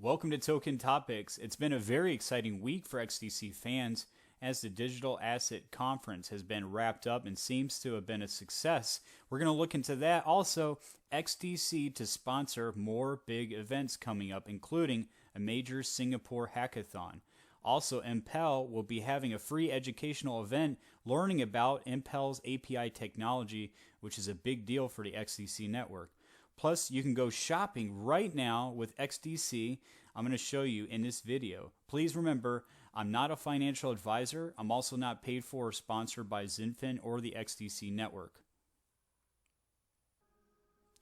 Welcome to Token Topics. It's been a very exciting week for XDC fans as the Digital Asset Conference has been wrapped up and seems to have been a success. We're going to look into that. Also, XDC to sponsor more big events coming up, including a major Singapore hackathon. Also, Impel will be having a free educational event learning about Impel'S API technology, which is a big deal for the XDC network. Plus, you can go shopping right now with XDC. I'm going to show you in this video. Please remember, I'm not a financial advisor. I'm also not paid for or sponsored by Zinfin or the XDC network.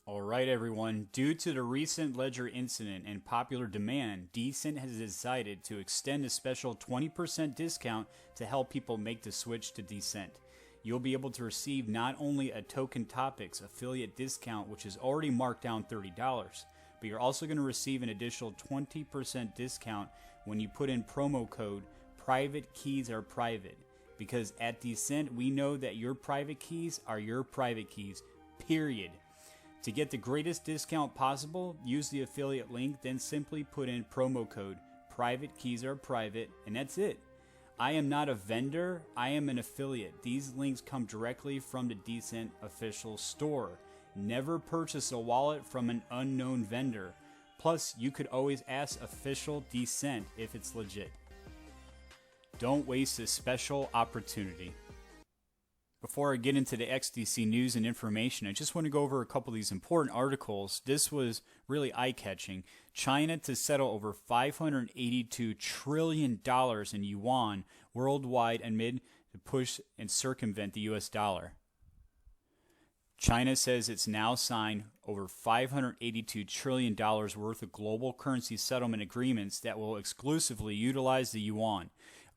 Alright everyone, due to the recent Ledger incident and popular demand, Decent has decided to extend a special 20% discount to help people make the switch to Decent. You'll be able to receive not only a Token Topics affiliate discount, which is already marked down $30, but you're also going to receive an additional 20% discount when you put in promo code Private Keys Are Private. Because at Decent, we know that your private keys are your private keys, period. To get the greatest discount possible, use the affiliate link, then simply put in promo code Private Keys Are Private, and that's it. I am not a vendor, I am an affiliate. These links come directly from the Decent official store. Never purchase a wallet from an unknown vendor. Plus, you could always ask official Decent if it's legit. Don't waste this special opportunity. Before I get into the XDC news and information, I just want to go over a couple of these important articles. This was really eye-catching. China to settle over $582 trillion in yuan worldwide amid the push and circumvent the US dollar. China says it's now signed over $582 trillion worth of global currency settlement agreements that will exclusively utilize the yuan.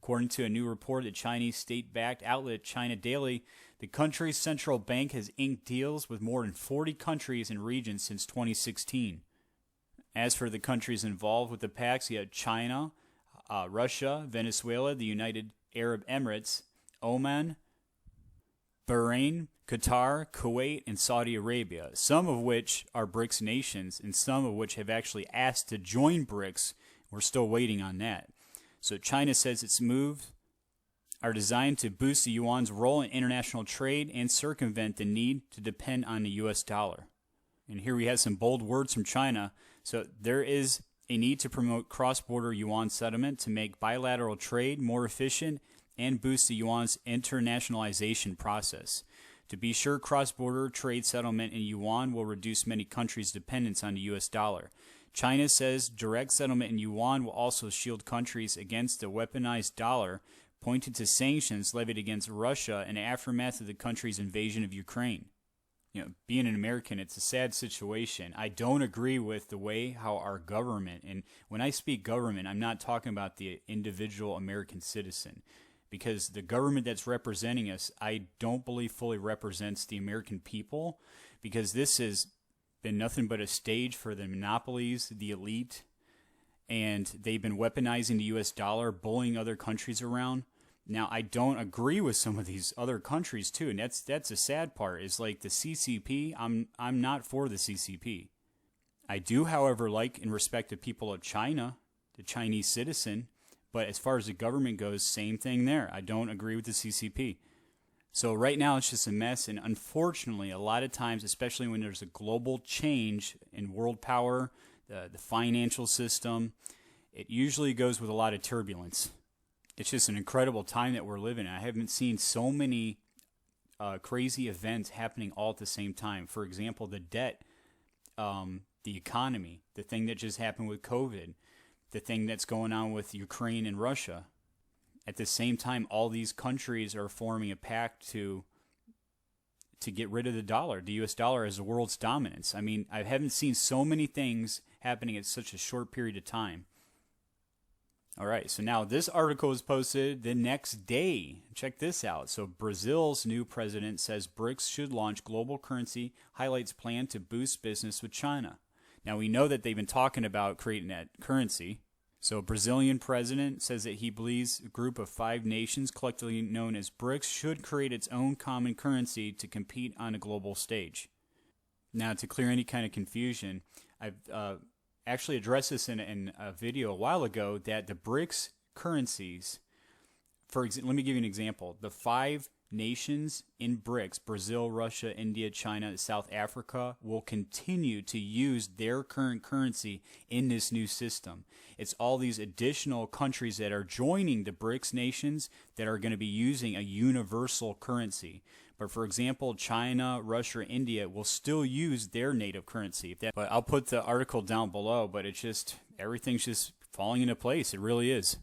According to a new report, the Chinese state-backed outlet China Daily, the country's central bank has inked deals with more than 40 countries and regions since 2016. As for the countries involved with the pacts, you have China, Russia, Venezuela, the United Arab Emirates, Oman, Bahrain, Qatar, Kuwait, and Saudi Arabia, some of which are BRICS nations and some of which have actually asked to join BRICS. We're still waiting on that. So China says its moves are designed to boost the yuan's role in international trade and circumvent the need to depend on the US dollar. And here we have some bold words from China. So there is a need to promote cross-border yuan settlement to make bilateral trade more efficient and boost the yuan's internationalization process. To be sure, cross-border trade settlement in yuan will reduce many countries' dependence on the US dollar. China says direct settlement in yuan will also shield countries against the weaponized dollar, pointing to sanctions levied against Russia in the aftermath of the country's invasion of Ukraine. You know, being an American, it's a sad situation. I don't agree with the way how our government, and when I speak government, I'm not talking about the individual American citizen, because the government that's representing us, I don't believe fully represents the American people, because this has been nothing but a stage for the monopolies, the elite, and they've been weaponizing the US dollar, bullying other countries around. Now, I don't agree with some of these other countries too, and that's a sad part, is like the CCP, I'm not for the CCP. I do, however, like and respect the people of China, the Chinese citizen, but as far as the government goes, same thing there. I don't agree with the CCP. So right now it's just a mess, and unfortunately a lot of times, especially when there's a global change in world power, the financial system, it usually goes with a lot of turbulence. It's just an incredible time that we're living in. I haven't seen so many crazy events happening all at the same time. For example, the debt, the economy, the thing that just happened with COVID, the thing that's going on with Ukraine and Russia. At the same time, all these countries are forming a pact to get rid of the dollar, the US dollar, as the world's dominance. I mean, I haven't seen so many things happening in such a short period of time. All right, so now this article was posted the next day. Check this out. So Brazil's new president says BRICS should launch global currency, highlights plan to boost business with China. Now, we know that they've been talking about creating that currency. So Brazilian president says that he believes a group of 5 nations, collectively known as BRICS, should create its own common currency to compete on a global stage. Now, to clear any kind of confusion, actually addressed this in a video a while ago, that the BRICS currencies, let me give you an example. The 5 nations in BRICS, Brazil, Russia, India, China, South Africa, will continue to use their current currency in this new system. It's all these additional countries that are joining the BRICS nations that are going to be using a universal currency. But for example, China, Russia, India will still use their native currency. But I'll put the article down below, but everything's just falling into place. It really is.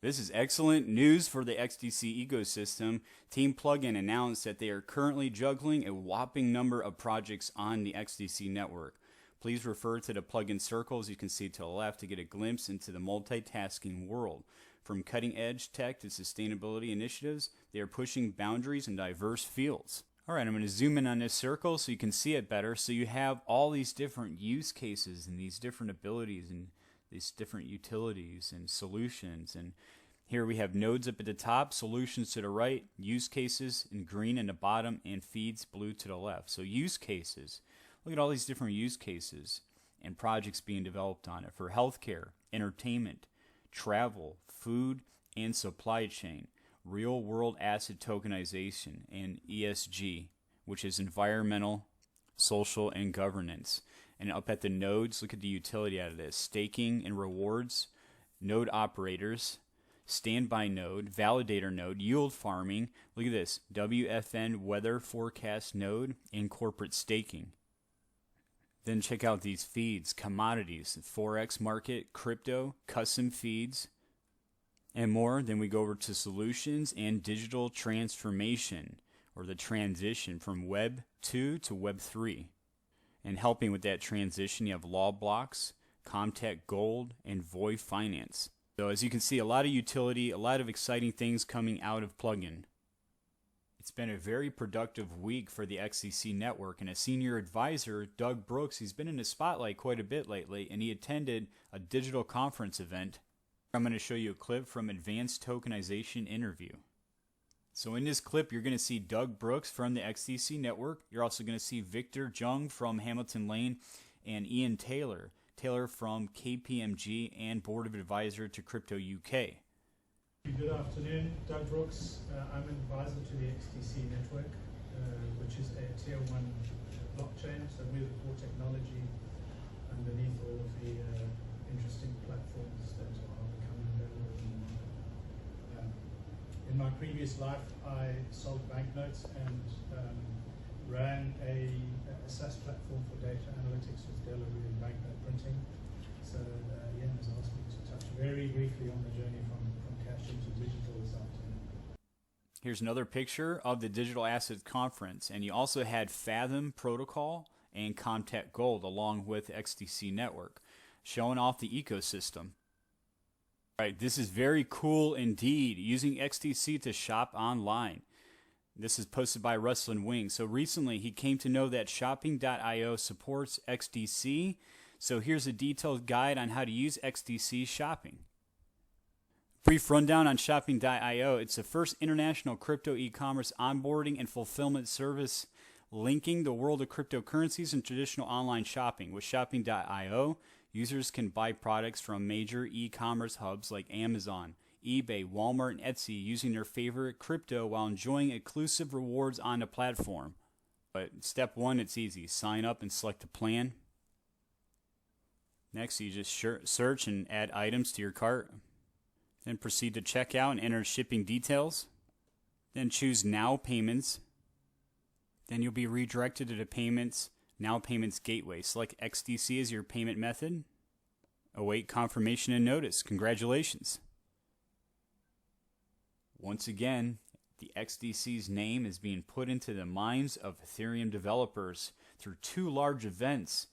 This is excellent news for the XDC ecosystem. Team Plugin announced that they are currently juggling a whopping number of projects on the XDC network. Please refer to the plugin circles you can see to the left to get a glimpse into the multitasking world. From cutting-edge tech to sustainability initiatives, they are pushing boundaries in diverse fields. All right, I'm going to zoom in on this circle so you can see it better. So you have all these different use cases and these different abilities and these different utilities and solutions. And here we have nodes up at the top, solutions to the right, use cases in green in the bottom, and feeds blue to the left. So use cases. Look at all these different use cases and projects being developed on it for healthcare, entertainment, travel, food, and supply chain, real-world asset tokenization, and ESG, which is environmental, social, and governance. And up at the nodes, look at the utility out of this. Staking and rewards, node operators, standby node, validator node, yield farming. Look at this. WFN weather forecast node, and corporate staking. Then check out these feeds, commodities, Forex market, crypto, custom feeds, and more. Then we go over to solutions and digital transformation, or the transition from Web 2 to Web 3. And helping with that transition, you have law blocks, Comtech Gold, and Voy Finance. So as you can see, a lot of utility, a lot of exciting things coming out of Plugin. It's been a very productive week for the XDC network, and a senior advisor, Doug Brooks, he's been in the spotlight quite a bit lately, and he attended a digital conference event. I'm going to show you a clip from Advanced Tokenization interview. So in this clip, you're going to see Doug Brooks from the XDC network. You're also going to see Victor Jung from Hamilton Lane and Ian Taylor from KPMG and Board of Advisor to Crypto UK. Good afternoon, Doug Brooks. I'm an advisor to the XDC network, which is a tier 1 blockchain. So we're the core technology underneath all of the interesting platforms that are becoming available in the market. In my previous life, I sold banknotes and ran a SaaS platform for data analytics with delivery and banknote printing. So Ian has asked me to touch very briefly on the journey from cash into digital this afternoon. Here's another picture of the Digital Assets Conference, and you also had Fathom Protocol and Comtech Gold along with XDC Network, showing off the ecosystem. All right, this is very cool indeed, using XDC to shop online. This is posted by Rustlin Wing. So recently he came to know that Shopping.io supports XDC. So here's a detailed guide on how to use XDC Shopping. Brief rundown on Shopping.io. It's the first international crypto e-commerce onboarding and fulfillment service linking the world of cryptocurrencies and traditional online shopping. With Shopping.io, users can buy products from major e-commerce hubs like Amazon, eBay, Walmart, and Etsy using their favorite crypto while enjoying exclusive rewards on the platform. But step 1, it's easy. Sign up and select a plan. Next, you just search and add items to your cart. Then proceed to checkout and enter shipping details. Then choose Now Payments. Then you'll be redirected to the Now Payments gateway. Select XDC as your payment method. Await confirmation and notice. Congratulations. Once again, the XDC's name is being put into the minds of Ethereum developers through 2 large events.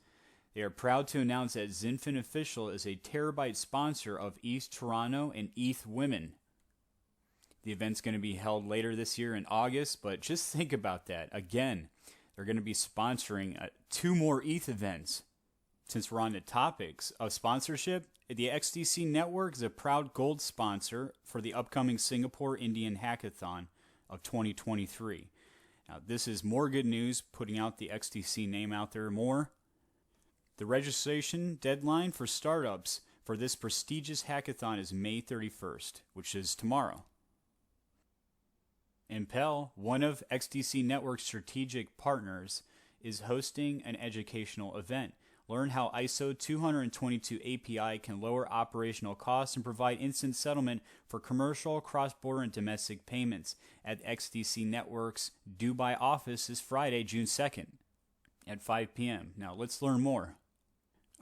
They are proud to announce that Zinfin Official is a Terabyte sponsor of ETH Toronto and ETH Women. The event's going to be held later this year in August, but just think about that. Again, they're going to be sponsoring 2 more ETH events. Since we're on the topics of sponsorship, the XDC Network is a proud gold sponsor for the upcoming Singapore Indian Hackathon of 2023. Now, this is more good news, putting out the XDC name out there more. The registration deadline for startups for this prestigious hackathon is May 31st, which is tomorrow. Impel, one of XDC Network's strategic partners, is hosting an educational event. Learn how ISO 222 API can lower operational costs and provide instant settlement for commercial, cross-border, and domestic payments at XDC Network's Dubai office this Friday, June 2nd at 5 p.m. Now, let's learn more.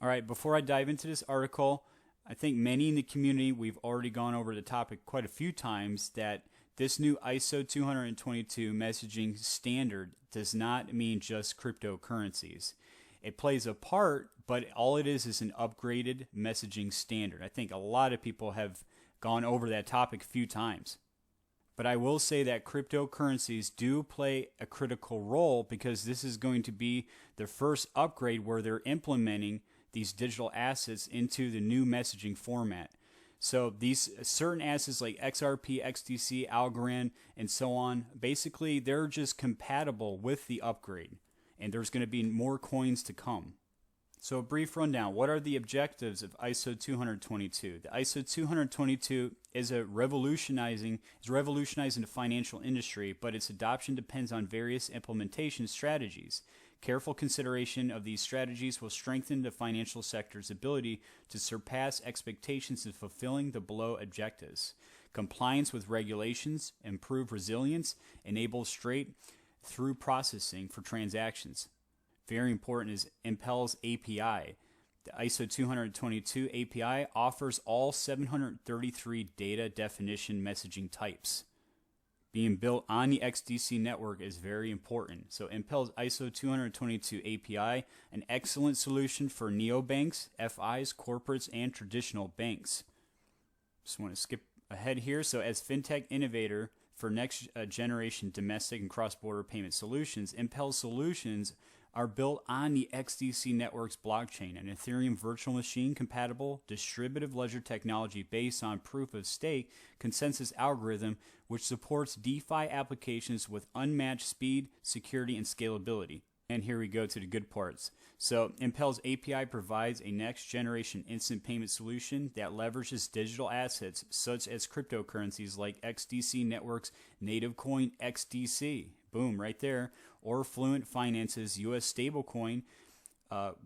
All right, before I dive into this article, I think many in the community, we've already gone over the topic quite a few times, that this new ISO 222 messaging standard does not mean just cryptocurrencies. It plays a part, but all it is an upgraded messaging standard. I think a lot of people have gone over that topic a few times. But I will say that cryptocurrencies do play a critical role because this is going to be the first upgrade where they're implementing these digital assets into the new messaging format. So these certain assets like XRP, XDC, Algorand, and so on, basically they're just compatible with the upgrade. And there's going to be more coins to come. So a brief rundown. What are the objectives of ISO 222? The ISO 222 is revolutionizing the financial industry, but its adoption depends on various implementation strategies. Careful consideration of these strategies will strengthen the financial sector's ability to surpass expectations in fulfilling the below objectives. Compliance with regulations, improve resilience, enable straight-through processing for transactions. Very important is Impel'S API. The ISO 222 API offers all 733 data definition messaging types. Being built on the XDC network is very important. So Impel'S ISO 222 API, an excellent solution for neobanks, FIs, corporates, and traditional banks. Just want to skip ahead here. So as fintech innovator for next generation domestic and cross-border payment solutions, Impel'S solutions are built on the XDC network's blockchain, an Ethereum virtual machine compatible distributed ledger technology based on proof of stake consensus algorithm, which supports DeFi applications with unmatched speed, security, and scalability. And here we go to the good parts. So Impel'S API provides a next generation instant payment solution that leverages digital assets such as cryptocurrencies like XDC network's native coin XDC. Boom, right there. Or Fluent Finance's US stablecoin,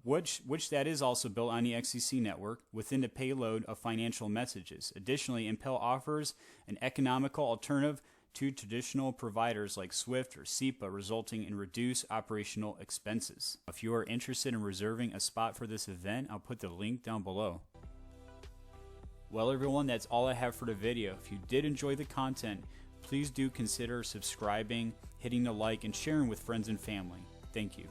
which that is also built on the XDC network within the payload of financial messages. Additionally, Impel offers an economical alternative to traditional providers like SWIFT or SEPA, resulting in reduced operational expenses. If you are interested in reserving a spot for this event, I'll put the link down below. Well, everyone, that's all I have for the video. If you did enjoy the content, please do consider subscribing, hitting the like, and sharing with friends and family. Thank you.